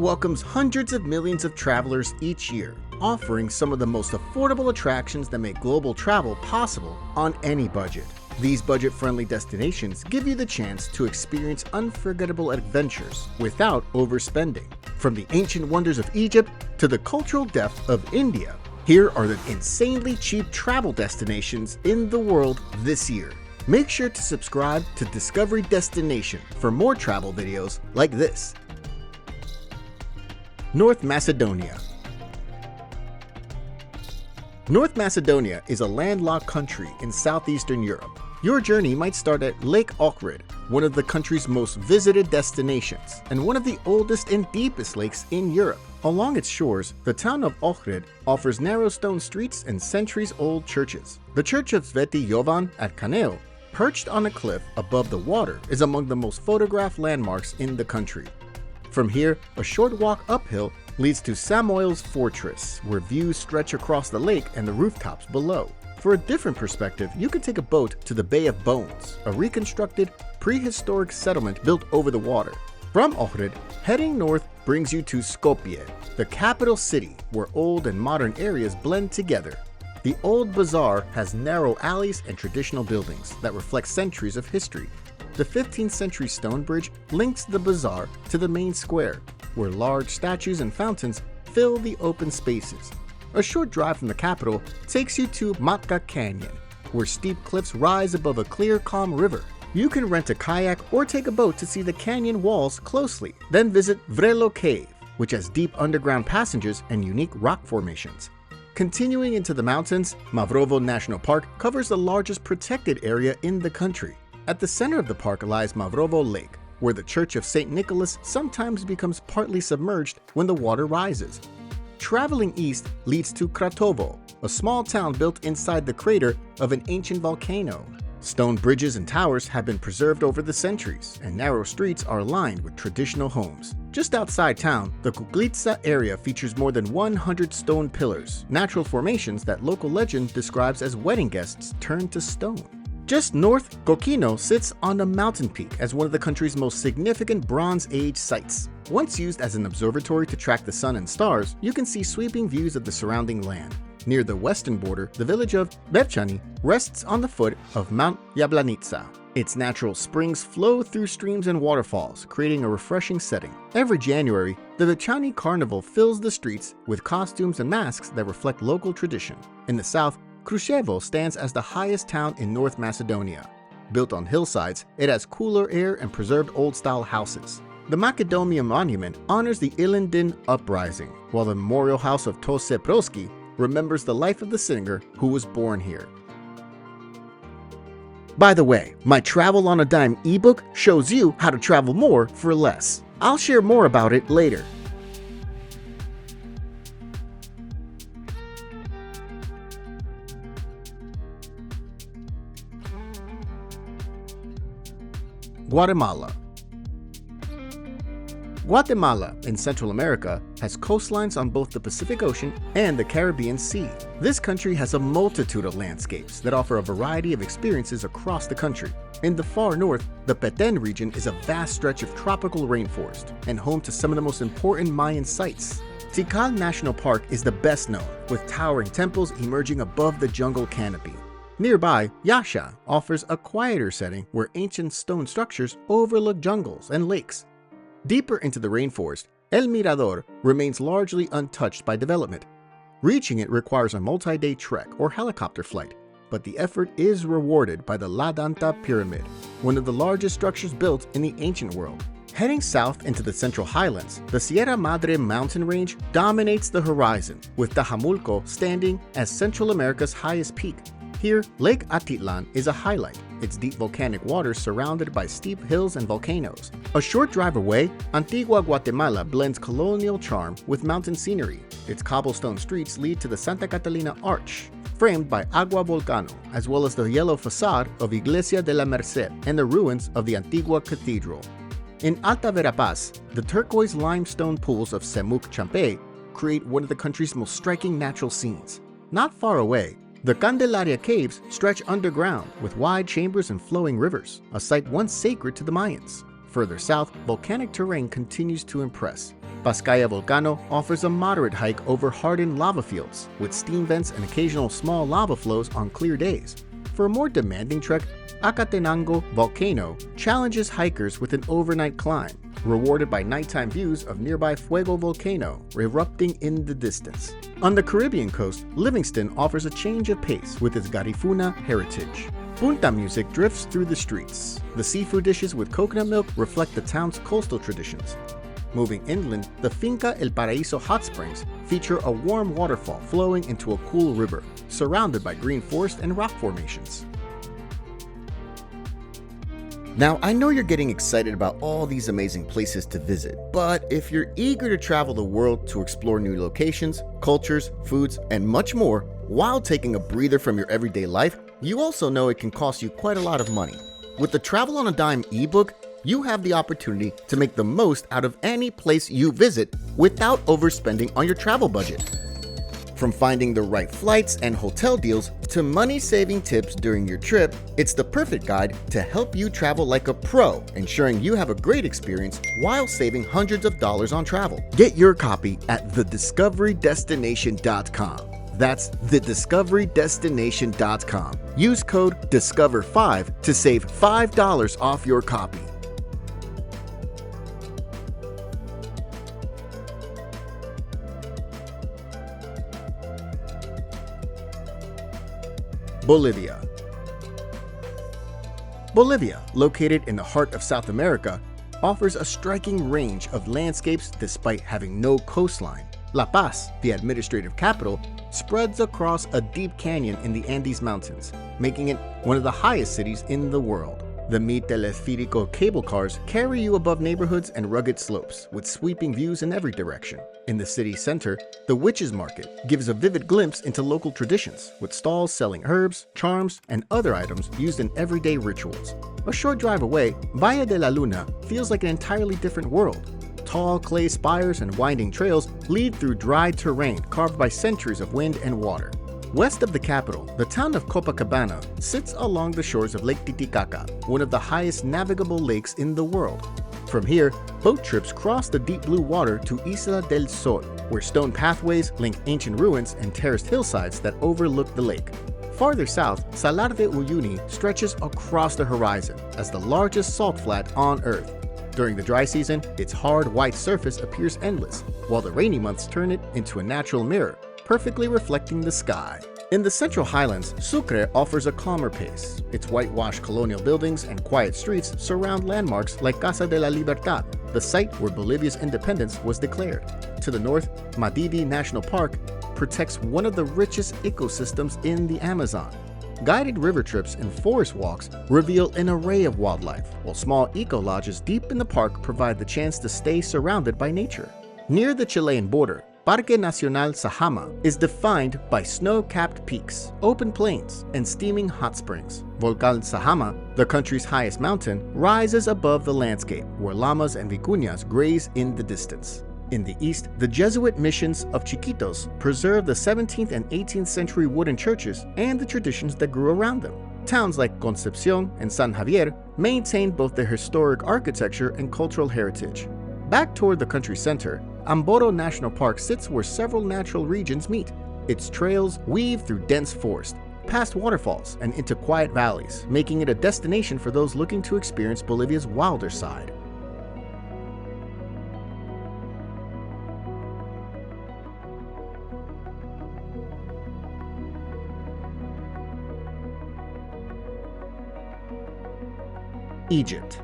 welcomes hundreds of millions of travelers each year, offering some of the most affordable attractions that make global travel possible on any budget. These budget-friendly destinations give you the chance to experience unforgettable adventures without overspending. From the ancient wonders of Egypt to the cultural depth of India, here are the insanely cheap travel destinations in the world this year. Make sure to subscribe to Discovery Destination for more travel videos like this. North Macedonia. North Macedonia is a landlocked country in southeastern Europe. Your journey might start at Lake Ohrid, one of the country's most visited destinations and one of the oldest and deepest lakes in Europe. Along its shores, the town of Ohrid offers narrow stone streets and centuries-old churches. The Church of Sveti Jovan at Kaneo, perched on a cliff above the water, is among the most photographed landmarks in the country. From here, a short walk uphill leads to Samoil's Fortress, where views stretch across the lake and the rooftops below. For a different perspective, you can take a boat to the Bay of Bones, a reconstructed, prehistoric settlement built over the water. From Ohrid, heading north brings you to Skopje, the capital city where old and modern areas blend together. The old bazaar has narrow alleys and traditional buildings that reflect centuries of history. The 15th century stone bridge links the bazaar to the main square, where large statues and fountains fill the open spaces. A short drive from the capital takes you to Matka Canyon, where steep cliffs rise above a clear, calm river. You can rent a kayak or take a boat to see the canyon walls closely, then visit Vrelo Cave, which has deep underground passages and unique rock formations. Continuing into the mountains, Mavrovo National Park covers the largest protected area in the country. At the center of the park lies Mavrovo Lake, where the Church of St. Nicholas sometimes becomes partly submerged when the water rises. Traveling east leads to Kratovo, a small town built inside the crater of an ancient volcano. Stone bridges and towers have been preserved over the centuries, and narrow streets are lined with traditional homes. Just outside town, the Kuklitsa area features more than 100 stone pillars, natural formations that local legend describes as wedding guests turned to stone. Just north, Kokino sits on a mountain peak as one of the country's most significant Bronze Age sites. Once used as an observatory to track the sun and stars, you can see sweeping views of the surrounding land. Near the western border, the village of Bevchani rests on the foot of Mount Yablanitsa. Its natural springs flow through streams and waterfalls, creating a refreshing setting. Every January, the Bevchani Carnival fills the streets with costumes and masks that reflect local tradition. In the south, Kruševo stands as the highest town in North Macedonia. Built on hillsides, it has cooler air and preserved old-style houses. The Macedonia Monument honors the Ilindin Uprising, while the Memorial House of Tose Proski remembers the life of the singer who was born here. By the way, my Travel on a Dime ebook shows you how to travel more for less. I'll share more about it later. Guatemala. Guatemala, in Central America, has coastlines on both the Pacific Ocean and the Caribbean Sea. This country has a multitude of landscapes that offer a variety of experiences across the country. In the far north, the Petén region is a vast stretch of tropical rainforest and home to some of the most important Mayan sites. Tikal National Park is the best known, with towering temples emerging above the jungle canopy. Nearby, Yaxha offers a quieter setting where ancient stone structures overlook jungles and lakes. Deeper into the rainforest, El Mirador remains largely untouched by development. Reaching it requires a multi-day trek or helicopter flight, but the effort is rewarded by the La Danta Pyramid, one of the largest structures built in the ancient world. Heading south into the Central Highlands, the Sierra Madre mountain range dominates the horizon, with Tajumulco standing as Central America's highest peak. Here, Lake Atitlan is a highlight, its deep volcanic waters surrounded by steep hills and volcanoes. A short drive away, Antigua Guatemala blends colonial charm with mountain scenery. Its cobblestone streets lead to the Santa Catalina Arch, framed by Agua Volcano, as well as the yellow facade of Iglesia de la Merced and the ruins of the Antigua Cathedral. In Alta Verapaz, the turquoise limestone pools of Semuc Champey create one of the country's most striking natural scenes. Not far away, the Candelaria Caves stretch underground with wide chambers and flowing rivers, a site once sacred to the Mayans. Further south, volcanic terrain continues to impress. Vizcaya Volcano offers a moderate hike over hardened lava fields, with steam vents and occasional small lava flows on clear days. For a more demanding trek, Acatenango Volcano challenges hikers with an overnight climb, rewarded by nighttime views of nearby Fuego Volcano erupting in the distance. On the Caribbean coast, Livingston offers a change of pace with its Garifuna heritage. Punta music drifts through the streets. The seafood dishes with coconut milk reflect the town's coastal traditions. Moving inland, the Finca El Paraíso hot springs feature a warm waterfall flowing into a cool river, surrounded by green forest and rock formations. Now, I know you're getting excited about all these amazing places to visit, but if you're eager to travel the world to explore new locations, cultures, foods, and much more, while taking a breather from your everyday life, you also know it can cost you quite a lot of money. With the Travel on a Dime ebook, you have the opportunity to make the most out of any place you visit without overspending on your travel budget. From finding the right flights and hotel deals to money-saving tips during your trip, it's the perfect guide to help you travel like a pro, ensuring you have a great experience while saving hundreds of dollars on travel. Get your copy at thediscoverydestination.com. That's thediscoverydestination.com. Use code DISCOVER5 to save $5 off your copy. Bolivia. Bolivia, located in the heart of South America, offers a striking range of landscapes despite having no coastline. La Paz, the administrative capital, spreads across a deep canyon in the Andes Mountains, making it one of the highest cities in the world. The Mi Teleférico cable cars carry you above neighborhoods and rugged slopes, with sweeping views in every direction. In the city center, the Witches' Market gives a vivid glimpse into local traditions, with stalls selling herbs, charms, and other items used in everyday rituals. A short drive away, Valle de la Luna feels like an entirely different world. Tall clay spires and winding trails lead through dry terrain carved by centuries of wind and water. West of the capital, the town of Copacabana sits along the shores of Lake Titicaca, one of the highest navigable lakes in the world. From here, boat trips cross the deep blue water to Isla del Sol, where stone pathways link ancient ruins and terraced hillsides that overlook the lake. Farther south, Salar de Uyuni stretches across the horizon as the largest salt flat on Earth. During the dry season, its hard white surface appears endless, while the rainy months turn it into a natural mirror, perfectly reflecting the sky. In the Central Highlands, Sucre offers a calmer pace. Its whitewashed colonial buildings and quiet streets surround landmarks like Casa de la Libertad, the site where Bolivia's independence was declared. To the north, Madidi National Park protects one of the richest ecosystems in the Amazon. Guided river trips and forest walks reveal an array of wildlife, while small eco-lodges deep in the park provide the chance to stay surrounded by nature. Near the Chilean border, Parque Nacional Sajama is defined by snow-capped peaks, open plains, and steaming hot springs. Volcán Sajama, the country's highest mountain, rises above the landscape, where llamas and vicuñas graze in the distance. In the east, the Jesuit missions of Chiquitos preserve the 17th and 18th century wooden churches and the traditions that grew around them. Towns like Concepción and San Javier maintain both their historic architecture and cultural heritage. Back toward the country center, Amboro National Park sits where several natural regions meet. Its trails weave through dense forest, past waterfalls, and into quiet valleys, making it a destination for those looking to experience Bolivia's wilder side. Egypt.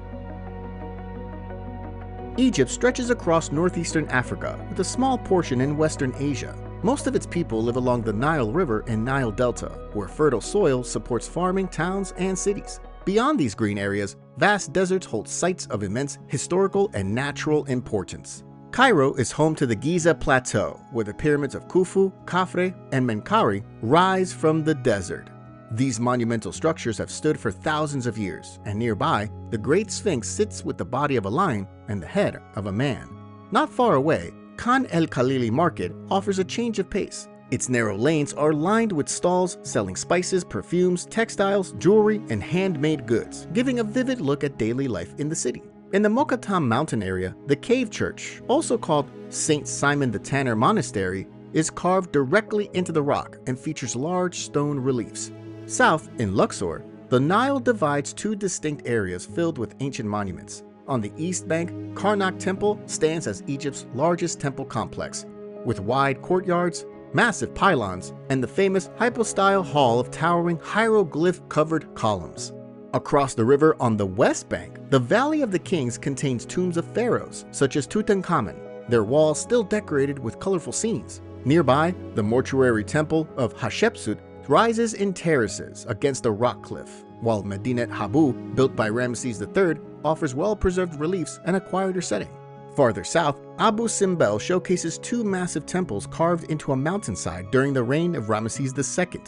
Egypt stretches across northeastern Africa with a small portion in western Asia. Most of its people live along the Nile River and Nile Delta, where fertile soil supports farming, towns, and cities. Beyond these green areas, vast deserts hold sites of immense historical and natural importance. Cairo is home to the Giza Plateau, where the pyramids of Khufu, Khafre, and Menkaure rise from the desert. These monumental structures have stood for thousands of years, and nearby, the Great Sphinx sits with the body of a lion and the head of a man. Not far away, Khan el-Khalili Market offers a change of pace. Its narrow lanes are lined with stalls selling spices, perfumes, textiles, jewelry, and handmade goods, giving a vivid look at daily life in the city. In the Mokattam mountain area, the cave church, also called St. Simon the Tanner Monastery, is carved directly into the rock and features large stone reliefs. South, in Luxor, the Nile divides two distinct areas filled with ancient monuments. On the east bank, Karnak Temple stands as Egypt's largest temple complex, with wide courtyards, massive pylons, and the famous hypostyle hall of towering hieroglyph-covered columns. Across the river on the west bank, the Valley of the Kings contains tombs of pharaohs such as Tutankhamun, their walls still decorated with colorful scenes. Nearby, the mortuary temple of Hatshepsut rises in terraces against a rock cliff, while Medinet Habu, built by Ramses III, offers well-preserved reliefs and a quieter setting. Farther south, Abu Simbel showcases two massive temples carved into a mountainside during the reign of Ramesses II.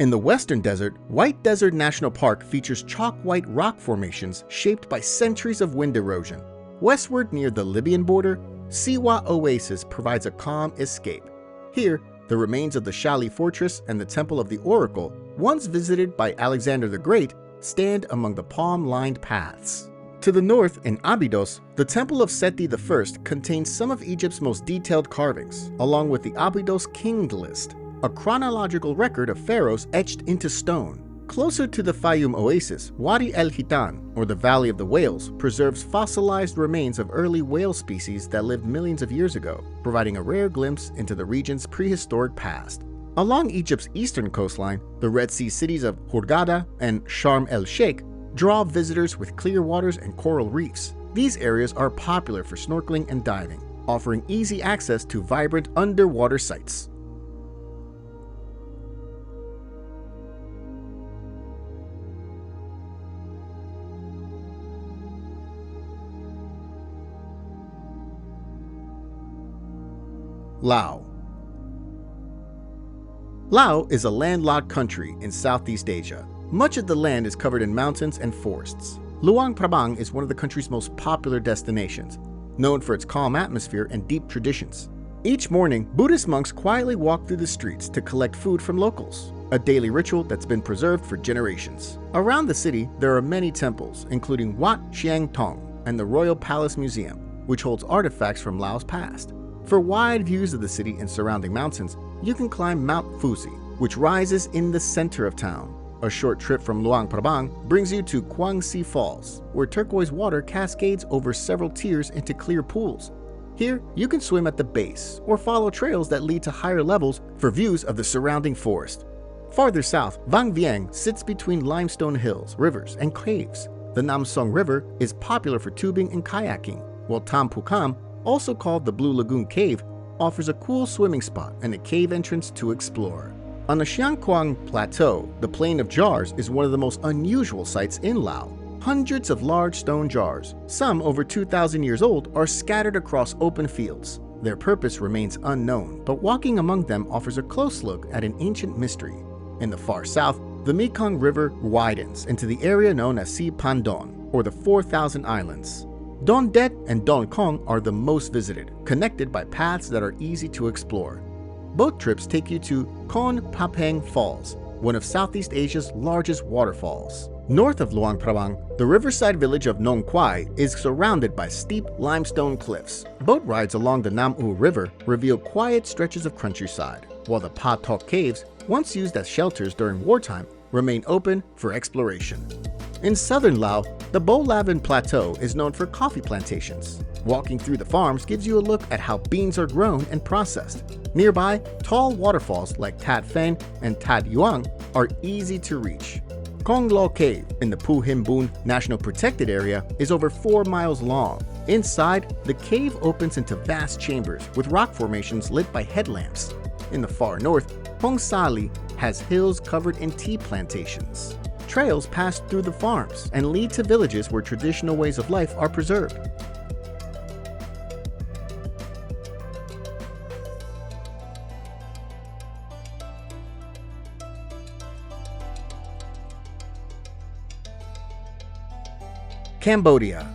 In the western desert, White Desert National Park features chalk-white rock formations shaped by centuries of wind erosion. Westward near the Libyan border, Siwa Oasis provides a calm escape. Here, the remains of the Shali fortress and the Temple of the Oracle, once visited by Alexander the Great, stand among the palm-lined paths. To the north, in Abydos, the Temple of Seti I contains some of Egypt's most detailed carvings, along with the Abydos King List, a chronological record of pharaohs etched into stone. Closer to the Fayum Oasis, Wadi el-Hitan, or the Valley of the Whales, preserves fossilized remains of early whale species that lived millions of years ago, providing a rare glimpse into the region's prehistoric past. Along Egypt's eastern coastline, the Red Sea cities of Hurghada and Sharm el-Sheikh draw visitors with clear waters and coral reefs. These areas are popular for snorkeling and diving, offering easy access to vibrant underwater sites. Laos. Laos is a landlocked country in Southeast Asia. Much of the land is covered in mountains and forests. Luang Prabang is one of the country's most popular destinations, known for its calm atmosphere and deep traditions. Each morning, Buddhist monks quietly walk through the streets to collect food from locals, a daily ritual that's been preserved for generations. Around the city, there are many temples, including Wat Chiang Tong and the Royal Palace Museum, which holds artifacts from Laos' past. For wide views of the city and surrounding mountains, you can climb Mount Fuji, which rises in the center of town. A short trip from Luang Prabang brings you to Quang Si Falls, where turquoise water cascades over several tiers into clear pools. Here, you can swim at the base or follow trails that lead to higher levels for views of the surrounding forest. Farther south, Vang Vieng sits between limestone hills, rivers, and caves. The Nam Song River is popular for tubing and kayaking, while Tam Pu Kam, also called the Blue Lagoon Cave, offers a cool swimming spot and a cave entrance to explore. On the Siang Quang Plateau, the Plain of Jars is one of the most unusual sights in Laos. Hundreds of large stone jars, some over 2,000 years old, are scattered across open fields. Their purpose remains unknown, but walking among them offers a close look at an ancient mystery. In the far south, the Mekong River widens into the area known as Si Pandon, or the 4,000 Islands. Don Det and Don Kong are the most visited, connected by paths that are easy to explore. Both trips take you to Kon Papeng Falls, one of Southeast Asia's largest waterfalls. North of Luang Prabang, the riverside village of Nong Kwai is surrounded by steep limestone cliffs. Boat rides along the Nam U River reveal quiet stretches of countryside, while the Pa Tok Caves, once used as shelters during wartime, remain open for exploration. In southern Laos, the Bo Lavin Plateau is known for coffee plantations. Walking through the farms gives you a look at how beans are grown and processed. Nearby, tall waterfalls like Tat Phen and Tat Yuang are easy to reach. Kong Lo Cave in the Pu Him Bun National Protected Area is over 4 miles long. Inside, the cave opens into vast chambers with rock formations lit by headlamps. In the far north, Hong Sali has hills covered in tea plantations. Trails pass through the farms and lead to villages where traditional ways of life are preserved. Cambodia.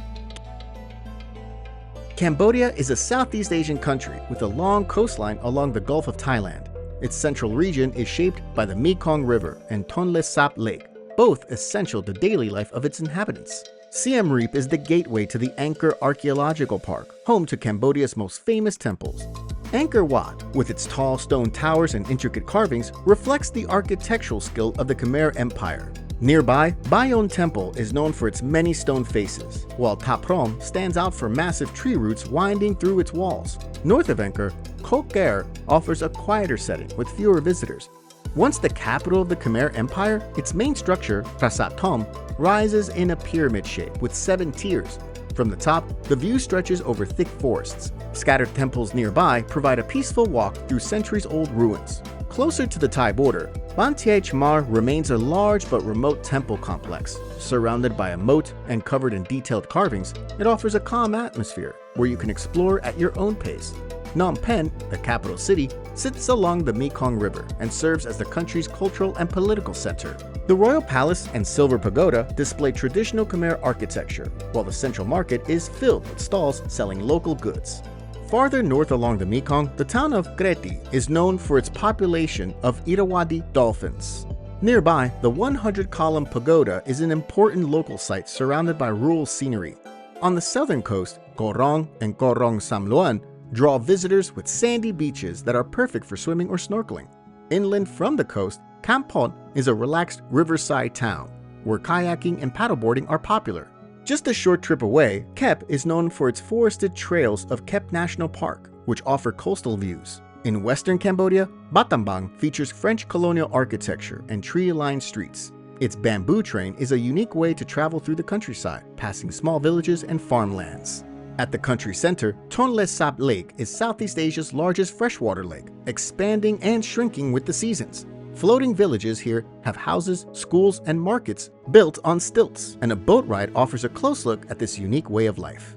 Cambodia is a Southeast Asian country with a long coastline along the Gulf of Thailand. Its central region is shaped by the Mekong River and Tonle Sap Lake, both essential to daily life of its inhabitants. Siem Reap is the gateway to the Angkor Archaeological Park, home to Cambodia's most famous temples. Angkor Wat, with its tall stone towers and intricate carvings, reflects the architectural skill of the Khmer Empire. Nearby, Bayon Temple is known for its many stone faces, while Ta Prohm stands out for massive tree roots winding through its walls. North of Angkor, Koh Ker offers a quieter setting with fewer visitors. Once the capital of the Khmer Empire, its main structure, Prasat Thom, rises in a pyramid shape with 7 tiers. From the top, the view stretches over thick forests. Scattered temples nearby provide a peaceful walk through centuries-old ruins. Closer to the Thai border, Ban Thie Chmar remains a large but remote temple complex. Surrounded by a moat and covered in detailed carvings, it offers a calm atmosphere where you can explore at your own pace. Phnom Penh, the capital city, sits along the Mekong River and serves as the country's cultural and political center. The Royal Palace and Silver Pagoda display traditional Khmer architecture, while the central market is filled with stalls selling local goods. Farther north along the Mekong, the town of Kreti is known for its population of Irrawaddy dolphins. Nearby, the 100-column pagoda is an important local site surrounded by rural scenery. On the southern coast, Koh Rong and Koh Rong Sam Luang draw visitors with sandy beaches that are perfect for swimming or snorkeling. Inland from the coast, Kampot is a relaxed riverside town, where kayaking and paddleboarding are popular. Just a short trip away, Kep is known for its forested trails of Kep National Park, which offer coastal views. In western Cambodia, Battambang features French colonial architecture and tree-lined streets. Its bamboo train is a unique way to travel through the countryside, passing small villages and farmlands. At the country center, Tonle Sap Lake is Southeast Asia's largest freshwater lake, expanding and shrinking with the seasons. Floating villages here have houses, schools, and markets built on stilts, and a boat ride offers a close look at this unique way of life.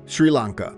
Sri Lanka.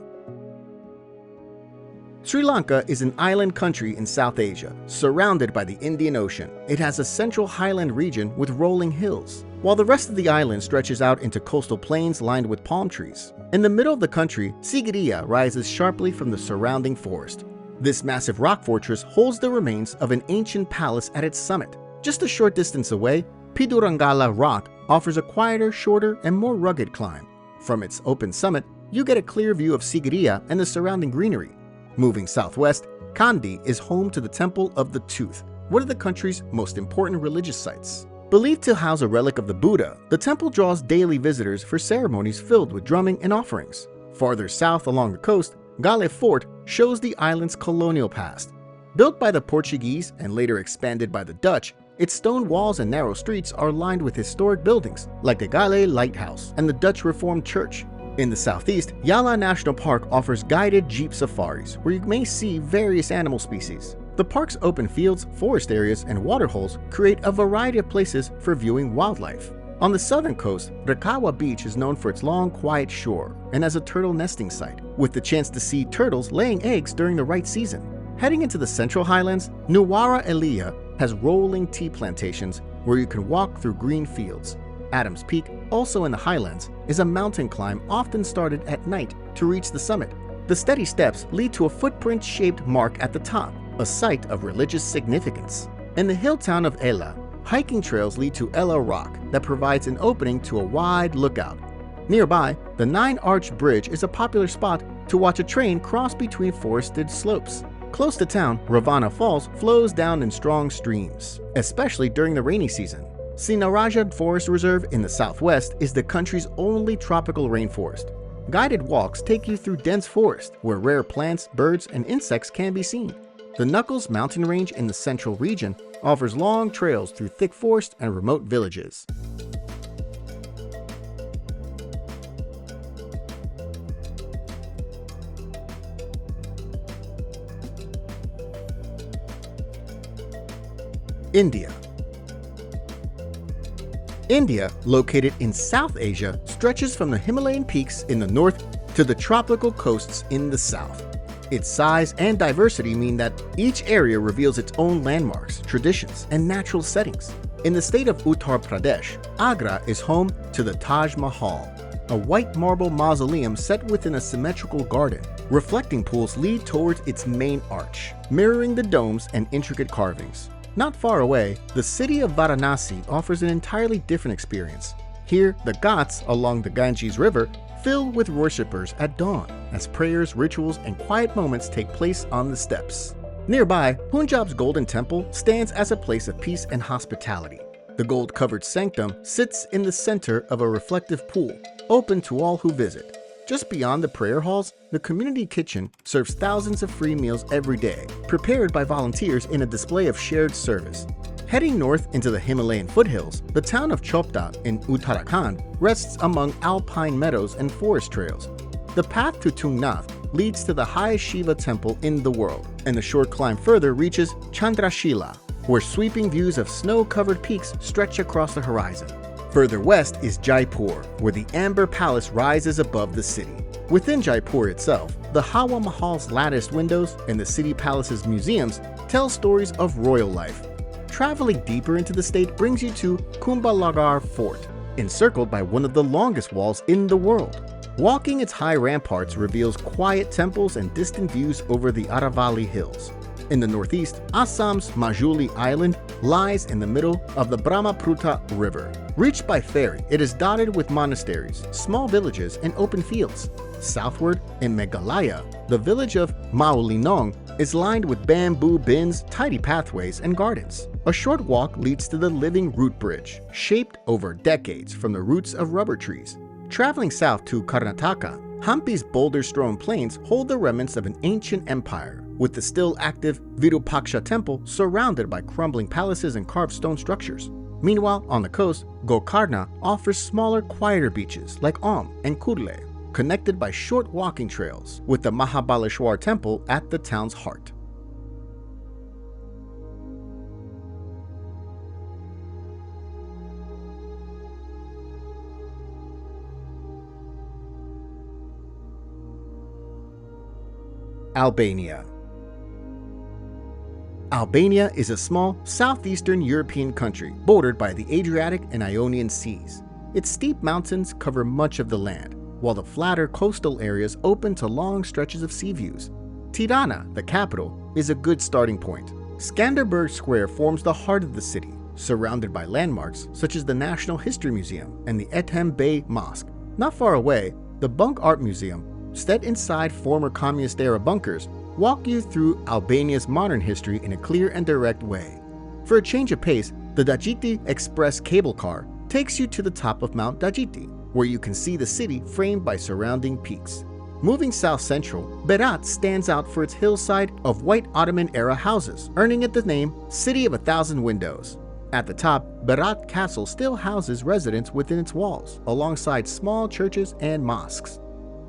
Sri Lanka is an island country in South Asia, surrounded by the Indian Ocean. It has a central highland region with rolling hills, while the rest of the island stretches out into coastal plains lined with palm trees. In the middle of the country, Sigiriya rises sharply from the surrounding forest. This massive rock fortress holds the remains of an ancient palace at its summit. Just a short distance away, Pidurangala Rock offers a quieter, shorter, and more rugged climb. From its open summit, you get a clear view of Sigiriya and the surrounding greenery. Moving southwest, Kandy is home to the Temple of the Tooth, one of the country's most important religious sites. Believed to house a relic of the Buddha, the temple draws daily visitors for ceremonies filled with drumming and offerings. Farther south along the coast, Gale Fort shows the island's colonial past. Built by the Portuguese and later expanded by the Dutch, its stone walls and narrow streets are lined with historic buildings like the Gale Lighthouse and the Dutch Reformed Church. In the southeast, Yala National Park offers guided jeep safaris where you may see various animal species. The park's open fields, forest areas, and waterholes create a variety of places for viewing wildlife. On the southern coast, Rakawa Beach is known for its long, quiet shore and as a turtle nesting site, with the chance to see turtles laying eggs during the right season. Heading into the central highlands, Nuwara Eliya has rolling tea plantations where you can walk through green fields. Adams Peak, also in the highlands, is a mountain climb often started at night to reach the summit. The steady steps lead to a footprint-shaped mark at the top, a site of religious significance. In the hill town of Ella, hiking trails lead to Ella Rock that provides an opening to a wide lookout. Nearby, the Nine-Arch Bridge is a popular spot to watch a train cross between forested slopes. Close to town, Ravana Falls flows down in strong streams, especially during the rainy season. Sinaraja Forest Reserve in the southwest is the country's only tropical rainforest. Guided walks take you through dense forest where rare plants, birds, and insects can be seen. The Knuckles mountain range in the central region offers long trails through thick forest and remote villages. India. India, located in South Asia, stretches from the Himalayan peaks in the north to the tropical coasts in the south. Its size and diversity mean that each area reveals its own landmarks, traditions, and natural settings. In the state of Uttar Pradesh, Agra is home to the Taj Mahal. a white marble mausoleum set within a symmetrical garden. Reflecting pools lead towards its main arch, mirroring the domes and intricate carvings. Not far away, the city of Varanasi offers an entirely different experience. Here, the Ghats along the Ganges River fill with worshippers at dawn, as prayers, rituals, and quiet moments take place on the steps. Nearby, Punjab's Golden Temple stands as a place of peace and hospitality. The gold-covered sanctum sits in the center of a reflective pool, open to all who visit. Just beyond the prayer halls, the community kitchen serves thousands of free meals every day, prepared by volunteers in a display of shared service. Heading north into the Himalayan foothills, the town of Chopta in Uttarakhand rests among alpine meadows and forest trails. The path to Tungnath leads to the highest Shiva temple in the world, and the short climb further reaches Chandrashila, where sweeping views of snow-covered peaks stretch across the horizon. Further west is Jaipur, where the Amber Palace rises above the city. Within Jaipur itself, the Hawa Mahal's latticed windows and the city palace's museums tell stories of royal life. Traveling deeper into the state brings you to Kumbhalagar Fort, encircled by one of the longest walls in the world. Walking its high ramparts reveals quiet temples and distant views over the Aravalli Hills. In the northeast, Assam's Majuli Island lies in the middle of the Brahmaputra River. Reached by ferry, it is dotted with monasteries, small villages, and open fields. Southward, in Meghalaya, the village of Maulinong is lined with bamboo bins, tidy pathways, and gardens. A short walk leads to the living root bridge, shaped over decades from the roots of rubber trees. Traveling south to Karnataka, Hampi's boulder-strewn plains hold the remnants of an ancient empire, with the still active Virupaksha temple surrounded by crumbling palaces and carved stone structures. Meanwhile, on the coast, Gokarna offers smaller, quieter beaches like Om and Kurle, connected by short walking trails, with the Mahabaleshwar temple at the town's heart. Albania. Albania is a small, southeastern European country bordered by the Adriatic and Ionian Seas. Its steep mountains cover much of the land, while the flatter coastal areas open to long stretches of sea views. Tirana, the capital, is a good starting point. Skanderberg Square forms the heart of the city, surrounded by landmarks such as the National History Museum and the Ethem Bey Mosque. Not far away, the Bunk Art Museum, set inside former communist-era bunkers, walk you through Albania's modern history in a clear and direct way. For a change of pace, the Dajiti Express cable car takes you to the top of Mount Dajiti, where you can see the city framed by surrounding peaks. Moving south-central, Berat stands out for its hillside of white Ottoman-era houses, earning it the name City of a Thousand Windows. At the top, Berat Castle still houses residents within its walls, alongside small churches and mosques.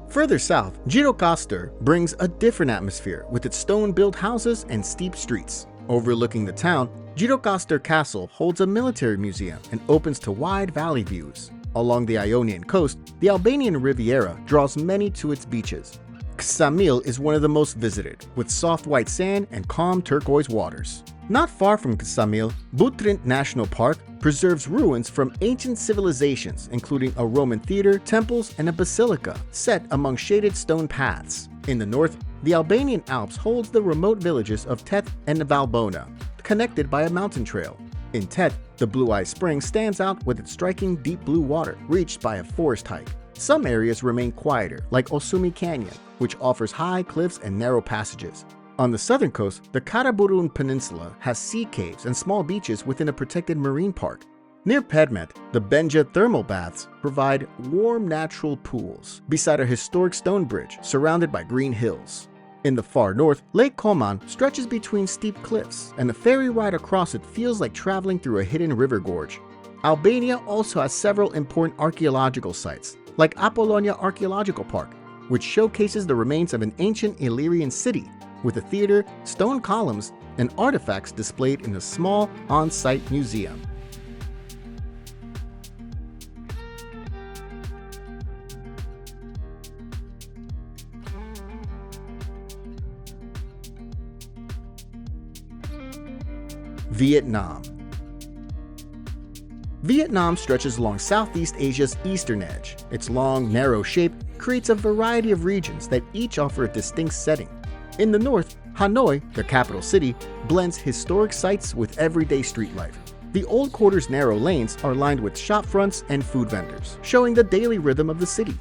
Further south, Gjirokastër brings a different atmosphere with its stone-built houses and steep streets. Overlooking the town, Gjirokastër Castle holds a military museum and opens to wide valley views. Along the Ionian coast, the Albanian Riviera draws many to its beaches. Ksamil is one of the most visited, with soft white sand and calm turquoise waters. Not far from Ksamil, Butrint National Park preserves ruins from ancient civilizations, including a Roman theater, temples, and a basilica set among shaded stone paths. In the north, the Albanian Alps holds the remote villages of Teth and Valbona, connected by a mountain trail. In Teth, the Blue Eye Spring stands out with its striking deep blue water, reached by a forest hike. Some areas remain quieter, like Osumi Canyon, which offers high cliffs and narrow passages. On the southern coast, the Karaburun Peninsula has sea caves and small beaches within a protected marine park. Near Pedmet, the Benja thermal baths provide warm natural pools beside a historic stone bridge surrounded by green hills. In the far north, Lake Koman stretches between steep cliffs, and a ferry ride across it feels like traveling through a hidden river gorge. Albania also has several important archaeological sites, like Apollonia Archaeological Park, which showcases the remains of an ancient Illyrian city, with a theater, stone columns, and artifacts displayed in a small on-site museum. Vietnam. Vietnam stretches along Southeast Asia's eastern edge. Its long, narrow shape creates a variety of regions that each offer a distinct setting. In the north, Hanoi, the capital city, blends historic sites with everyday street life. The old quarter's narrow lanes are lined with shop fronts and food vendors, showing the daily rhythm of the city.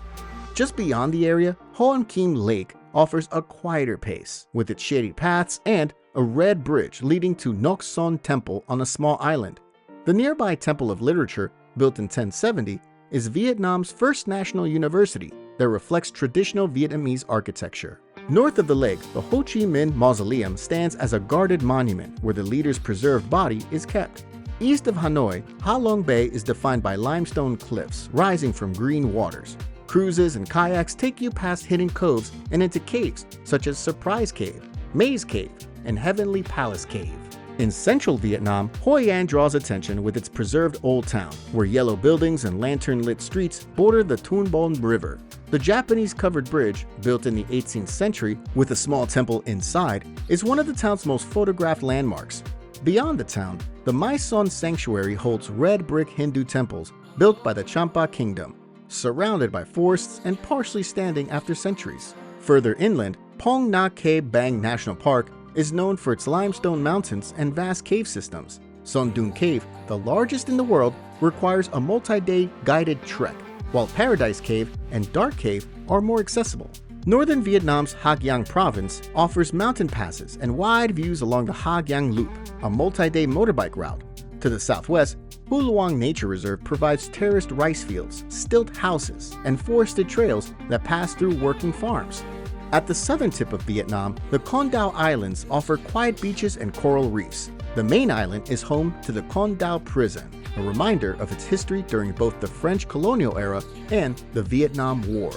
Just beyond the area, Hoan Kiem Lake offers a quieter pace, with its shady paths and a red bridge leading to Ngoc Son Temple on a small island. The nearby Temple of Literature, built in 1070, is Vietnam's first national university that reflects traditional Vietnamese architecture. North of the lake, the Ho Chi Minh Mausoleum stands as a guarded monument where the leader's preserved body is kept. East of Hanoi, Ha Long Bay is defined by limestone cliffs rising from green waters. Cruises and kayaks take you past hidden coves and into caves such as Surprise Cave, Maze Cave, and Heavenly Palace Cave. In central Vietnam, Hoi An draws attention with its preserved old town, where yellow buildings and lantern-lit streets border the Tuon Bon River. The Japanese-covered bridge, built in the 18th century with a small temple inside, is one of the town's most photographed landmarks. Beyond the town, the Mai Son Sanctuary holds red brick Hindu temples built by the Champa Kingdom, surrounded by forests and partially standing after centuries. Further inland, Pong Na Ke Bang National Park is known for its limestone mountains and vast cave systems. Son Doon Cave, the largest in the world, requires a multi-day guided trek, while Paradise Cave and Dark Cave are more accessible. Northern Vietnam's Ha Giang province offers mountain passes and wide views along the Ha Giang Loop, a multi-day motorbike route. To the southwest, Hu Luang Nature Reserve provides terraced rice fields, stilt houses, and forested trails that pass through working farms. At the southern tip of Vietnam, the Con Dao Islands offer quiet beaches and coral reefs. The main island is home to the Con Dao Prison, a reminder of its history during both the French colonial era and the Vietnam War.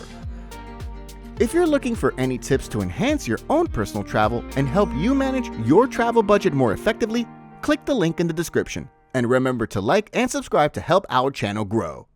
If you're looking for any tips to enhance your own personal travel and help you manage your travel budget more effectively, click the link in the description. And remember to like and subscribe to help our channel grow.